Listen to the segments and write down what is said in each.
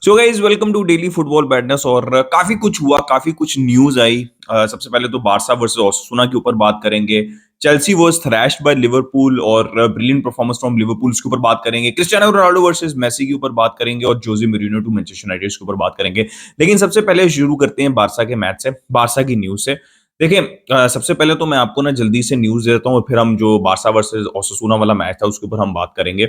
So guys welcome to daily football badness. और काफी कुछ हुआ, काफी कुछ न्यूज आई। सबसे पहले तो बारसा वर्सेस ओसासुना के ऊपर बात करेंगे। Chelsea was thrashed by Liverpool और ब्रिलियंट परफॉर्मेंस फ्रॉम लिवरपूल के ऊपर बात करेंगे। क्रिस्टियानो रोनाल्डो वर्सेस मेसी के ऊपर बात करेंगे और जोजे मोरिन्यो टू मैनचेस्टर यूनाइटेड के ऊपर बात करेंगे। लेकिन सबसे पहले शुरू करते हैं बारसा के मैच से, बारसा की न्यूज से। देखिए, सबसे पहले तो मैं आपको ना जल्दी से न्यूज देता हूँ और फिर हम जो बारसा वर्सेस ओसासुना वाला मैच था उसके ऊपर हम बात करेंगे।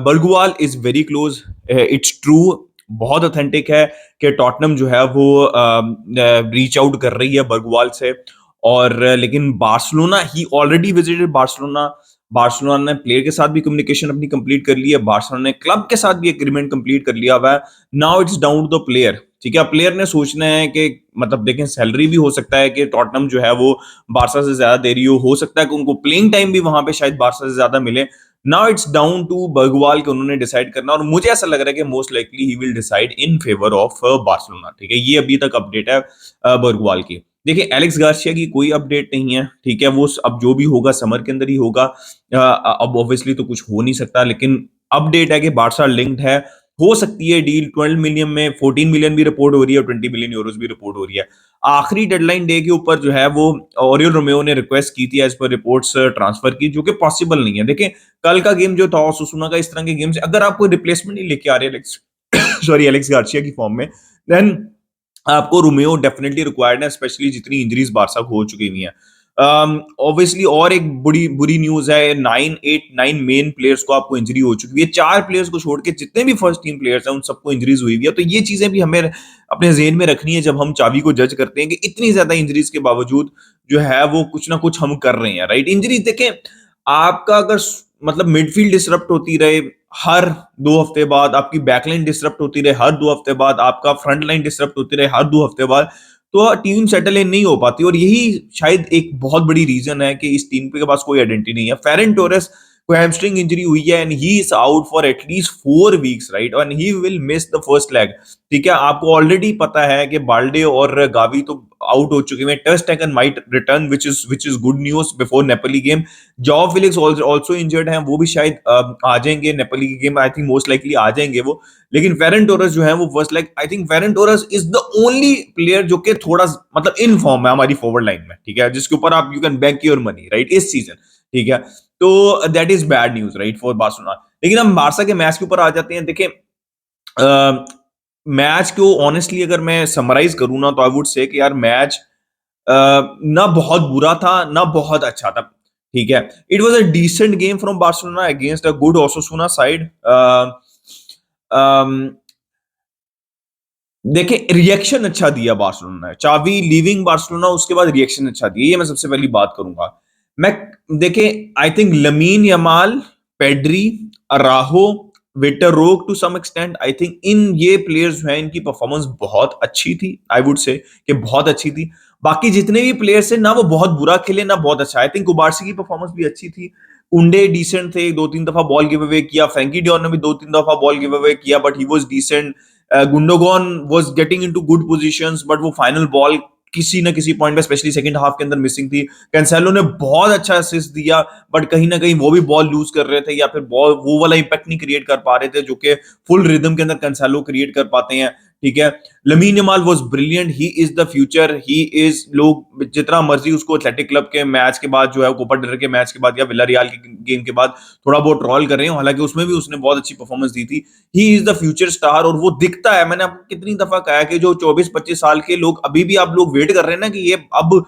Bergvall is very close, it's true, बहुत ऑथेंटिक है कि टॉटनम जो है वो रीच आउट कर रही है बर्गवाल से। और लेकिन बार्सिलोना ही ऑलरेडी विजिटेड बार्सिलोना। बार्सिलोना ने प्लेयर के साथ भी कम्युनिकेशन अपनी कंप्लीट कर ली है, बार्सिलोना ने क्लब के साथ भी एग्रीमेंट कंप्लीट कर लिया हुआ है। Now it's down to the player. ठीक है, प्लेयर ने सोचना है कि मतलब देखें, सैलरी भी हो सकता है कि टॉटनम जो है वो बारसा से ज्यादा दे रही हो सकता है कि उनको प्लेइंग टाइम भी वहां पे शायद बारसा से ज्यादा मिले। नाउ इट्स डाउन टू बर्गवाल के उन्होंने डिसाइड करना, और मुझे ऐसा लग रहा है कि most likely he will decide in favour of Barcelona. ठीक है, ये अभी तक अपडेट है बर्गवाल की। देखिए, एलेक्स गार्सिया की कोई अपडेट नहीं है। ठीक है, वो अब जो भी होगा समर के अंदर ही होगा। अब ऑब्वियसली तो कुछ हो नहीं सकता, लेकिन अपडेट है कि बारसा लिंक्ड है। हो सकती है डील 12 मिलियन में, 14 मिलियन भी रिपोर्ट हो रही है और 20 मिलियन यूरोज भी रिपोर्ट हो रही है। आखिरी डेडलाइन डे के ऊपर जो है वो ओरियल रोमेओ ने रिक्वेस्ट की थी एज पर रिपोर्ट्स ट्रांसफर की, जो कि पॉसिबल नहीं है। देखिए, कल का गेम जो था ओसासुना का, इस तरह के गेम से अगर आप कोई रिप्लेसमेंट नहीं लेके आ रहे सॉरी एलेक्स गार्सिया की फॉर्म में, देन आपको रोमेओ डेफिनेटली रिक्वायर्ड है, स्पेशली जितनी इंजरीज बारसा को हो चुकी हुई हैं। ऑब्वियसली और एक बड़ी बुरी न्यूज है, 9 मेन प्लेयर्स को आपको इंजरी हो चुकी है। 4 प्लेयर्स को छोड़ के जितने भी फर्स्ट टीम प्लेयर्स हैं उन सबको इंजरीज हुई हुई है। तो ये चीजें भी हमें अपने जेहन में रखनी है जब हम चावी को जज करते हैं कि इतनी ज्यादा इंजरीज के बावजूद जो है वो कुछ ना कुछ हम कर रहे हैं, राइट। इंजरीज देखें, आपका अगर मतलब मिडफील्ड डिसरप्ट होती रहे हर 2 हफ्ते बाद, आपकी बैकलाइन डिसरप्ट होती रहे हर 2 हफ्ते बाद, आपका फ्रंट लाइन डिसरप्ट होती रहे हर 2 हफ्ते बाद, तो टीम सेटल इन नहीं हो पाती। और यही शायद एक बहुत बड़ी रीजन है कि इस टीम के पास कोई आइडेंटिटी नहीं है। फेरन टोरेस को हैमस्ट्रिंग इंजरी हुई है and he is out for at least 4 weeks, right, and he will miss the first leg. ठीक है, आपको ऑलरेडी पता है कि बाल्डे और गावी तो आउट हो चुके हैं। Ter Stegen might return, which is good news before Napoli game. Joao Felix also injured हैं, वो भी शायद आ जाएंगे नेपोली की game, I think most likely आ जाएंगे वो। लेकिन फेरन टोरस जो है वो first leg, I think Ferran Torres is the only player जो कि थोड़ा मतलब इन फॉर्म है हमारी फॉरवर्ड लाइन में। ठीक है, जिसके ऊपर आप you can bank your money, right, इस सीजन। ठीक है, तो that is bad news, right, for Barcelona. लेकिन हम बारसा के मैच के ऊपर आ जाते हैं। देखिए, मैच को ऑनेस्टली अगर मैं समराइज करूं ना, तो आई वुड से कि यार मैच ना बहुत बुरा था ना बहुत अच्छा था। ठीक है, it was a decent game from Barcelona against a good Osasuna side. देखिए, रिएक्शन अच्छा दिया बार्सिलोना ने, चावी लीविंग बार्सिलोना उसके बाद रिएक्शन अच्छा दिया, ये मैं सबसे पहली बात करूंगा। मैं देखिए, I think Lamine Yamal, Pedri, Araujo, Victor Roque to some extent, I think इन ये प्लेयर्स जो हैं इनकी परफॉर्मेंस बहुत अच्छी थी। आई वुड से कि बहुत अच्छी थी। बाकी जितने भी प्लेयर्स हैं ना वो बहुत बुरा खेले ना बहुत अच्छा। आई थिंक कुबार्सी की परफॉर्मेंस भी अच्छी थी। कुंडे डिसेंट थे, 2-3 दफा बॉल गिव अवे किया। फ्रैंकी डियोन ने भी 2-3 दफा बॉल गिव अवे किया, but he was decent. Gundogan was getting into good positions, but वो फाइनल बॉल किसी ना किसी पॉइंट पे स्पेशली सेकंड हाफ के अंदर मिसिंग थी। कैंसेलो ने बहुत अच्छा असिस्ट दिया, बट कहीं ना कहीं वो भी बॉल लूज कर रहे थे या फिर बॉल वो वाला इंपैक्ट नहीं क्रिएट कर पा रहे थे जो कि फुल रिदम के अंदर कैंसेलो क्रिएट कर पाते हैं। ठीक है, lamin Yamal was brilliant, he is the future, he is, लोग जितना मर्जी उसको एथलेटिक क्लब के मैच के बाद जो है, कोपा डेल रे के मैच के बाद या विलारियल के गेम के बाद थोड़ा बहुत ट्रॉल कर रहे हो, हालांकि उसमें भी उसने बहुत अच्छी परफॉर्मेंस दी थी। He is the future star और वो दिखता है। मैंने आपको कितनी दफा कहा कि जो 24-25 साल के लोग अभी भी आप लोग वेट कर रहे हैं ना कि ये अब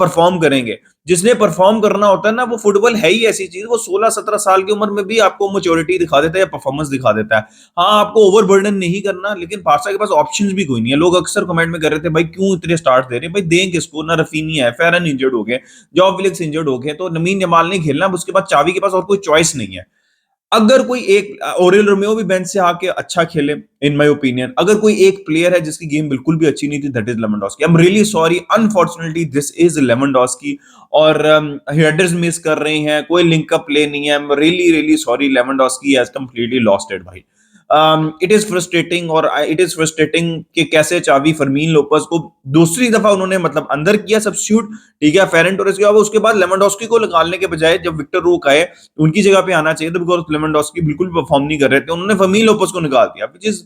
परफॉर्म करेंगे, जिसने परफॉर्म करना होता है ना, वो फुटबॉल है ही ऐसी चीज, वो 16-17 साल की उम्र में भी आपको मैच्योरिटी दिखा देता है या परफॉर्मेंस दिखा देता है। हाँ, आपको ओवरबर्डन नहीं करना, लेकिन बारसा के पास ऑप्शंस भी कोई नहीं है। लोग अक्सर कमेंट में कर रहे थे भाई क्यों इतने स्टार्ट दे रहे हैं, भाई दें किसको, ना रफीनी है, फेरन इंजर्ड हो गए, जॉ फिलिक्स इंजर्ड हो गए, तो नमीन यमाल ने खेलना, उसके बाद चावी के पास और कोई चॉइस नहीं है। अगर कोई एक ओरेल रोमेओ भी बेंच से आके अच्छा खेले, इन माय ओपिनियन, अगर कोई एक प्लेयर है जिसकी गेम बिल्कुल भी अच्छी नहीं थी, that is Lewandowski. I am really sorry, unfortunately this is Lewandowski. और हेडर्स मिस कर रहे हैं, कोई लिंक अप प्ले नहीं है। I am really really sorry, Lewandowski has completely lost it भाई। इट इज फ्रस्ट्रेटिंग, और इट इज फ्रस्ट्रेटिंग कि कैसे चावी फर्मीन लोपेस को दूसरी दफा उन्होंने मतलब अंदर किया सब्स्टिट्यूट। ठीक है, फेरन टोरेस के बाद उसके बाद लेवेंडोस्की को निकालने के बजाय जब विक्टर रोक आए उनकी जगह पे आना चाहिए था, बिकॉज लेवेंडोस्की बिल्कुल भी परफॉर्म नहीं कर रहे थे, उन्होंने फर्मीन लोपेस को निकाल दिया, विच इज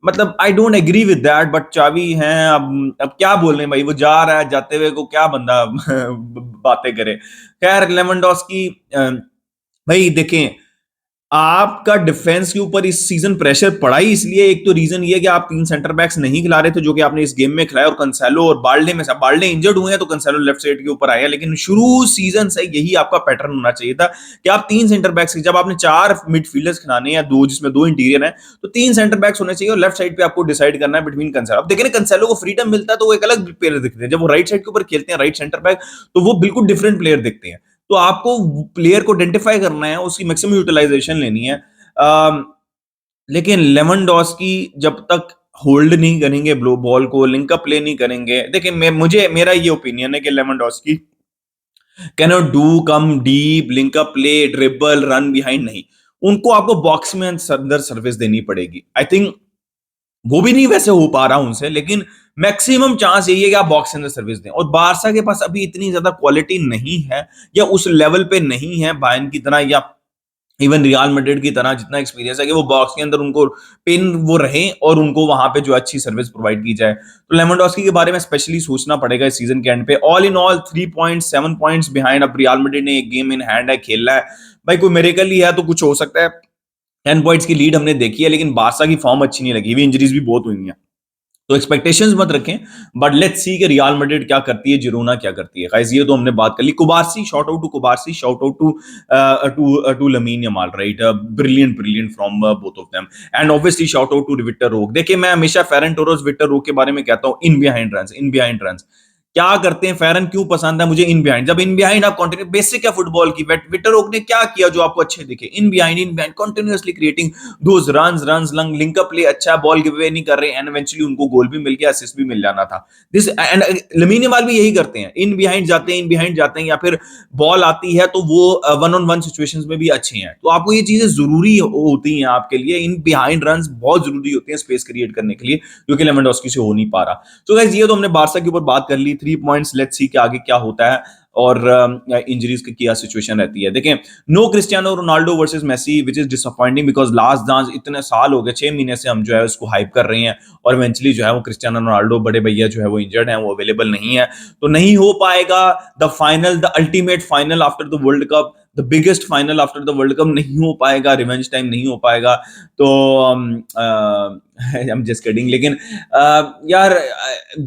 मतलब I don't agree with that, but Xavi है। अब क्या बोल रहे हैं भाई, वो जा रहा है, जाते हुए को क्या बंदा बातें करे। खैर लेवेंडोस्की, भाई देखें, आपका डिफेंस के ऊपर इस सीजन प्रेशर पड़ा ही इसलिए, एक तो रीजन ये कि आप तीन सेंटर बैक्स नहीं खिला रहे थे जो कि आपने इस गेम में खिलाया, और कंसेलो और बाल्डे में से बाल्डे इंजर्ड हुए हैं तो कंसेलो लेफ्ट साइड के ऊपर आए हैं, लेकिन शुरू सीजन से यही आपका पैटर्न होना चाहिए था कि आप तीन सेंटर बैक्स, जब आपने चार मिडफील्डर्स खिलाने हैं, दो जिसमें दो इंटीरियर हैं, तो तीन सेंटर बैक्स होने चाहिए और लेफ्ट साइड पे आपको डिसाइड करना है बिटवीन कंसेलो। अब देखिए कंसेलो को फ्रीडम मिलता है तो वो एक अलग प्लेयर दिखते हैं, जब वो राइट साइड के ऊपर खेलते हैं राइट सेंटर बैक, तो वो बिल्कुल डिफरेंट प्लेयर दिखते हैं। तो आपको प्लेयर को आइडेंटिफाई करना है, उसकी मैक्सिमम यूटिलाइजेशन लेनी है। अम, लेकिन लेवेंडोस्की जब तक होल्ड नहीं करेंगे ब्लो बॉल को, लिंक अप प्ले नहीं करेंगे, देखिए मुझे मेरा ये ओपिनियन है कि Lewandowski can not do come deep link up play dribble run behind, नहीं, उनको आपको बॉक्स में अंदर सर्विस देनी पड़ेगी। आई थिंक वो भी नहीं वैसे हो पा रहा उनसे, लेकिन मैक्सिमम चांस यही है कि आप बॉक्स के अंदर सर्विस दें, और बारसा के पास अभी इतनी ज्यादा क्वालिटी नहीं है या उस लेवल पे नहीं है बायर्न की तरह या इवन रियल मैड्रिड की तरह, जितना एक्सपीरियंस है कि वो बॉक्स के अंदर उनको पिन वो रहे और उनको वहां पे जो अच्छी सर्विस प्रोवाइड की जाए। तो लेवेंडोस्की के बारे में स्पेशली सोचना पड़ेगा इस सीजन के एंड पे। All in all 3.7 points behind, अब रियल मैड्रिड ने एक गेम इन हैंड है, खेलना है भाई, कोई मेरेकल ही है तो कुछ हो सकता है। 10 पॉइंट्स की लीड हमने देखी है, लेकिन बारसा की फॉर्म अच्छी नहीं लगी हुई, इंजरीज भी बहुत हुई हैं, तो एक्सपेक्टेशंस मत रखें, बट लेट्स सी कि रियल मैड्रिड क्या करती है, जिरोना क्या करती है। गाइस ये तो हमने बात कर ली। Cubarsi, shout out to Cubarsi, shout out to Lamine Yamal, right, brilliant brilliant from both of them, and obviously shout out to Victor Roque. देखिए मैं हमेशा फेरन टोरस विक्टर रोक के बारे में कहता हूं, in behind run, in behind run क्या करते हैं फेरन, क्यों पसंद है मुझे इन बिहाइंड, जब इन बिहाइंड आप कंटिन्यू, बेसिक है फुटबॉल की, विक्टर रोक ने क्या किया जो आपको अच्छे दिखे, in behind continuously creating those runs runs lung link up play, अच्छा बॉल गिव अवे नहीं कर रहे, एंड इवेंचुअली उनको गोल भी मिल गया, असिस्ट भी मिल जाना था। दिस एंड लमीन यमाल भी यही करते हैं, इन बिहाइंड जाते हैं, इन बिहाइंड जाते हैं, या फिर बॉल आती है तो वो वन ऑन वन सिचुएशंस में भी अच्छे हैं। तो आपको ये चीजें जरूरी होती हैं आपके लिए, इन बिहाइंड रन्स बहुत जरूरी होती हैं स्पेस क्रिएट करने के लिए, जो कि लेवेंडोस्की से हो नहीं पा रहा। तो गाइस ये तो हमने बारसा के ऊपर बात कर ली, 3 पॉइंट्स, लेट्स सी कि आगे क्या होता है और इंजरीज की क्या सिचुएशन रहती है। देखें, no Cristiano Ronaldo versus Messi, which is disappointing because last dance इतने साल हो गए, 6 महीने से हम जो है उसको हाइप कर रहे हैं, और इवेंचुअली जो है वो क्रिस्टियानो रोनाल्डो बड़े भैया जो है वो इंजर्ड है, वो अवेलेबल नहीं है, तो नहीं हो पाएगा the final, the ultimate final after the world cup, the biggest final after the world cup नहीं हो पाएगा, रिवेंज टाइम नहीं हो पाएगा। तो आई एम जस्ट किडिंग, लेकिन यार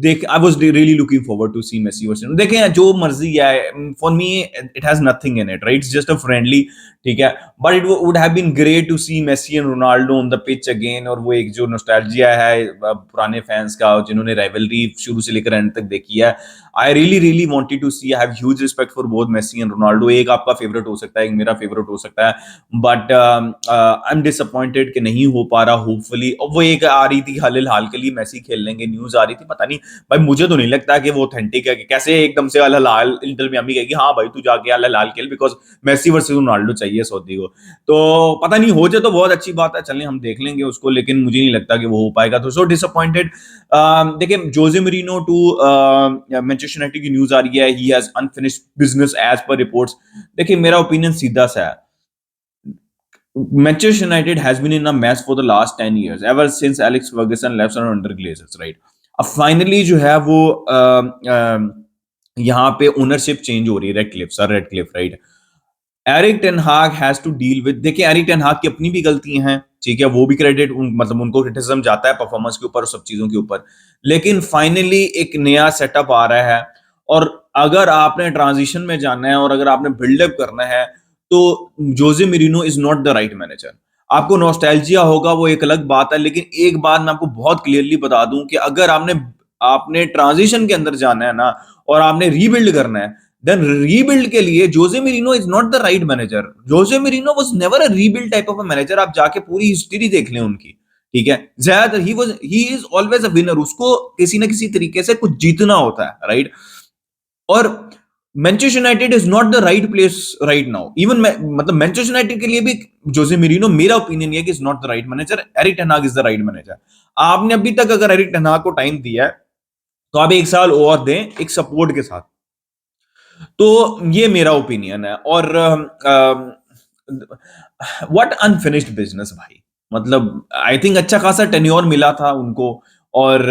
देख, I was really looking forward to see Messi versus, देखें जो मर्जी है, for me it has nothing in it, right, it's just a friendly, ठीक है, but it would have been great to see Messi and Ronaldo on the pitch again, और वो एक जो नॉस्टैल्जिया है पुराने फैंस का जिन्होंने राइवलरी शुरू से लेकर एंड तक देखी है, I really really wanted to see, I have huge respect for both Messi and Ronaldo, एक आपका फेवरेट हो सकता है, एक मेरा फेवरेट हो सकता है, बट आई एम डिसअपॉइंटेड कि नहीं हो पा रहा, होपफुली। और वो एक आ रही थी हाल के लिए मेसी खेल लेंगे, न्यूज आ रही थी, पता नहीं भाई, मुझे तो नहीं लगता कि वो ऑथेंटिक है, कि कैसे एकदम से अल हिलाल इंटर मियामी कहेगी हाँ भाई तू जाके अल हिलाल खेल, बिकॉज मेसी वर्सेस रोनाल्डो चाहिए सऊदी को, तो पता नहीं, हो जाए तो बहुत अच्छी बात है, चलें हम देख लेंगे उसको, लेकिन मुझे नहीं लगता कि वो हो पाएगा, तो सो डिसअपॉइंटेड। देखिए Jose Mourinho to Manchester United की न्यूज आ रही है, he has unfinished business as per reports. देखिए मेरा ओपिनियन सीधा सा है, Manchester United has been in a mess for the last 10 years, ever since Alex Ferguson left under Glazers, right? अब फाइनली जो है वो यहाँ पे ओनरशिप चेंज हो रही है, रेडक्लिफ, राइट? एरिक टेन हाग हैज टू डील विद, देखिए एरिक टेन हाग की अपनी भी गलतियां हैं, ठीक है, वो भी क्रेडिट मतलब उनको क्रिटिसिज्म जाता है परफॉर्मेंस के ऊपर और सब चीजों के ऊपर, लेकिन फाइनली एक नया सेटअप आ रहा है, और अगर आपने ट्रांजिशन में जाना है और अगर आपने बिल्डअप करना है, तो Jose Mourinho is not the right manager. आपको नॉस्टैल्जिया होगा, वो एक अलग बात है, लेकिन एक बात मैं आपको बहुत क्लियरली बता दूं कि अगर आपने आपने ट्रांजिशन के अंदर जाना है ना, और आपने रीबिल्ड करना है, देन रीबिल्ड के लिए Jose Mourinho is not the right manager. Jose Mourinho was never a rebuild type of a manager, आप जाके पूरी हिस्ट्री देख लें उनकी, ठीक है, ज्यादातर he is always a winner, उसको किसी ना किसी तरीके से कुछ जीतना होता है, राइट? और Manchester United is not the right place right now, even मतलब मैनचेस्टर यूनाइटेड के लिए भी जोसे मिरीनो, मेरा ओपिनियन ये है कि is not the right manager, Eric ten हाग इज द राइट मैनेजर। आपने अभी तक अगर एरिक टेन हाग को टाइम दिया है, तो आप एक साल और दें एक सपोर्ट के साथ, तो ये मेरा ओपिनियन है। और व्हाट अनफिनिश्ड बिजनेस भाई, मतलब आई थिंक अच्छा खासा टेन्योर मिला था उनको और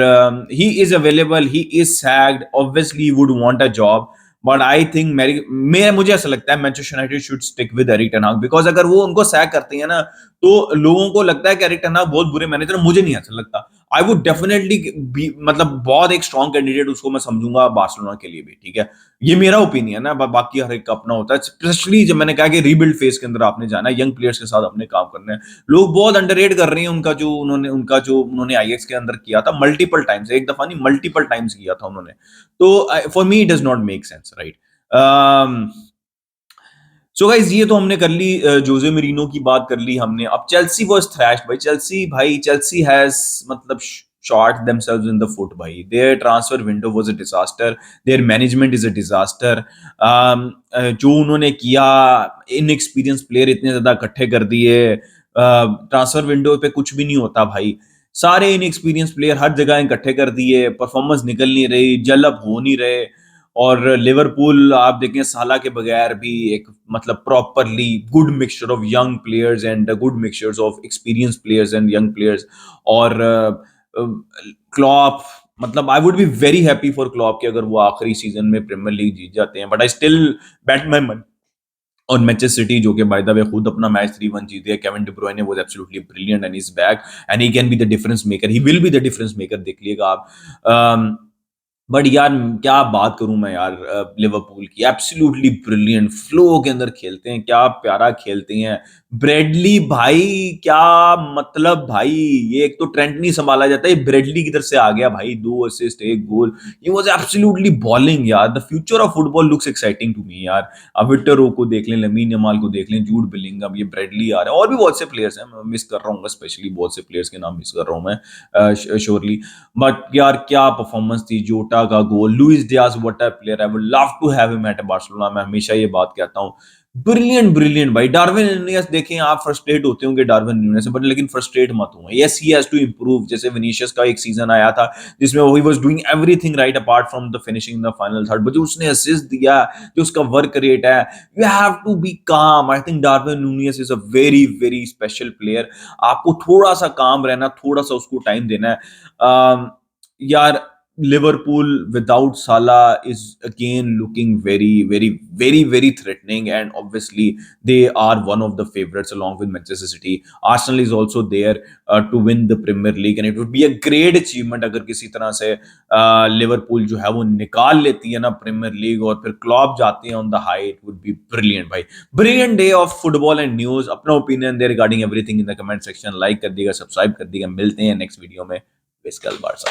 he is available, he is sacked, obviously would want a job, but I think मेरी मैं मुझे ऐसा लगता है Manchester United should stick with Erik ten Hag, because अगर वो उनको सैक करती है ना तो लोगों को लगता है कि एरिक टेन हाग बहुत बुरे मैनेजर, मुझे नहीं ऐसा लगता। आई वुड डेफिनेटली बी मतलब बहुत एक स्ट्रॉन्ग कैंडिडेट उसको मैं समझूंगा बार्सिलोना के लिए भी, ठीक है। ये मेरा ओपिनियन है, बाकी हर एक का अपना होता है, स्पेशली जब मैंने कहा कि रीबिल्ड फेज के अंदर आपने जाना है, यंग प्लेयर्स के साथ अपने काम करने हैं। लोग बहुत अंडररेट कर रहे हैं उनका जो उन्होंने आईएक्स के अंदर किया था मल्टीपल टाइम्स, एक दफा नहीं मल्टीपल टाइम्स किया था उन्होंने। तो for me does not make sense, right. So guys ये तो हमने कर ली, जोजे मरीनो की बात कर ली हमने। अब चेल्सी वाज थ्रैश्ड भाई, चेल्सी हैज मतलब shot themselves in the foot भाई। their transfer window was a disaster, their management is a disaster। जो उन्होंने किया, इनएक्सपीरियंस प्लेयर इतने ज्यादा इकट्ठे कर दिए, ट्रांसफर विंडो पे कुछ भी नहीं होता भाई। सारे इनएक्सपीरियंस प्लेयर हर जगह इकट्ठे कर दिए, परफॉर्मेंस निकल नहीं रही, जलअप हो नहीं रहे। और लिवरपूल आप देखें साला के बगैर भी एक मतलब properly good mixture of young players and good mixtures of experience players and young players. और क्लॉप मतलब I would be very happy for Klopp कि अगर वो आखिरी सीजन में प्रीमियर लीग जीत जाते हैं, बट आई स्टिल बैट माई मन और मैनचेस्टर सिटी जो कि बाय द वे खुद अपना मैच 3-1 जीते हैं। Kevin De ब्रुयने was absolutely brilliant and is back and he can be the difference maker, he will be the difference maker, देख लिएगा आप। बट यार क्या बात करूं मैं यार, लिवरपूल की एब्सोल्युटली ब्रिलियंट फ्लो के अंदर खेलते हैं, क्या प्यारा खेलते हैं। ब्रेडली भाई क्या मतलब भाई, ये एक तो ट्रेंट नहीं संभाला जाता, ये ब्रेडली किधर से आ गया भाई, 2 असिस्ट 1 गोल। ये वाज एब्सोल्युटली बॉलिंग यार, the future of football looks exciting to me यार। अब विक्टर ओ को देख लें, लमीन यमाल को देख लें, जूड बिलिंगम, ये ब्रेडली आ रहा है, और भी बहुत से प्लेयर्स हैं, मैं मिस कर रहा हूँ स्पेशली बहुत से प्लेयर्स के नाम मिस कर रहा हूँ मैं श्योरली। बट यार क्या परफॉर्मेंस थी, जोटा का गोल, Luis Diaz what a player, I would love to have him at Barcelona. मैं हमेशा ये बात कहता हूँ, ब्रिलियंट ब्रिलियंट भाई। डार्विन न्यूनेस देखें, आप फ्रस्ट्रेट होते होंगे डार्विन न्यूनेस से, बट लेकिन फ्रस्ट्रेट मत हो, yes he has to improve. जैसे विनीशियस का एक सीजन आया था जिसमें he was doing everything right apart from the finishing in the final third, but जो उसने असिस्ट दिया, जो उसका वर्क रेट है, यू हैव टू बी काम। I think Darwin newness is a very very special player. आपको थोड़ा सा काम रहना, थोड़ा सा उसको टाइम देना है। यार लिवरपूल विदाउट साला is again looking very very very very threatening, and obviously they are one of the favorites along with Manchester City. Arsenal is also there to win the Premier League, and it would be a great achievement अगर किसी तरह से Liverpool जो है वो निकाल लेती है ना प्रीमियर लीग, और फिर क्लॉप जाते हैं on the high, it would be brilliant भाई। Brilliant day of football and news. अपना ओपिनियन दे regarding everything in the comment section, like कर दिएगा, सब्सक्राइब कर दिएगा। मिलते हैं नेक्स्ट वीडियो में। बेस्कल बारसा।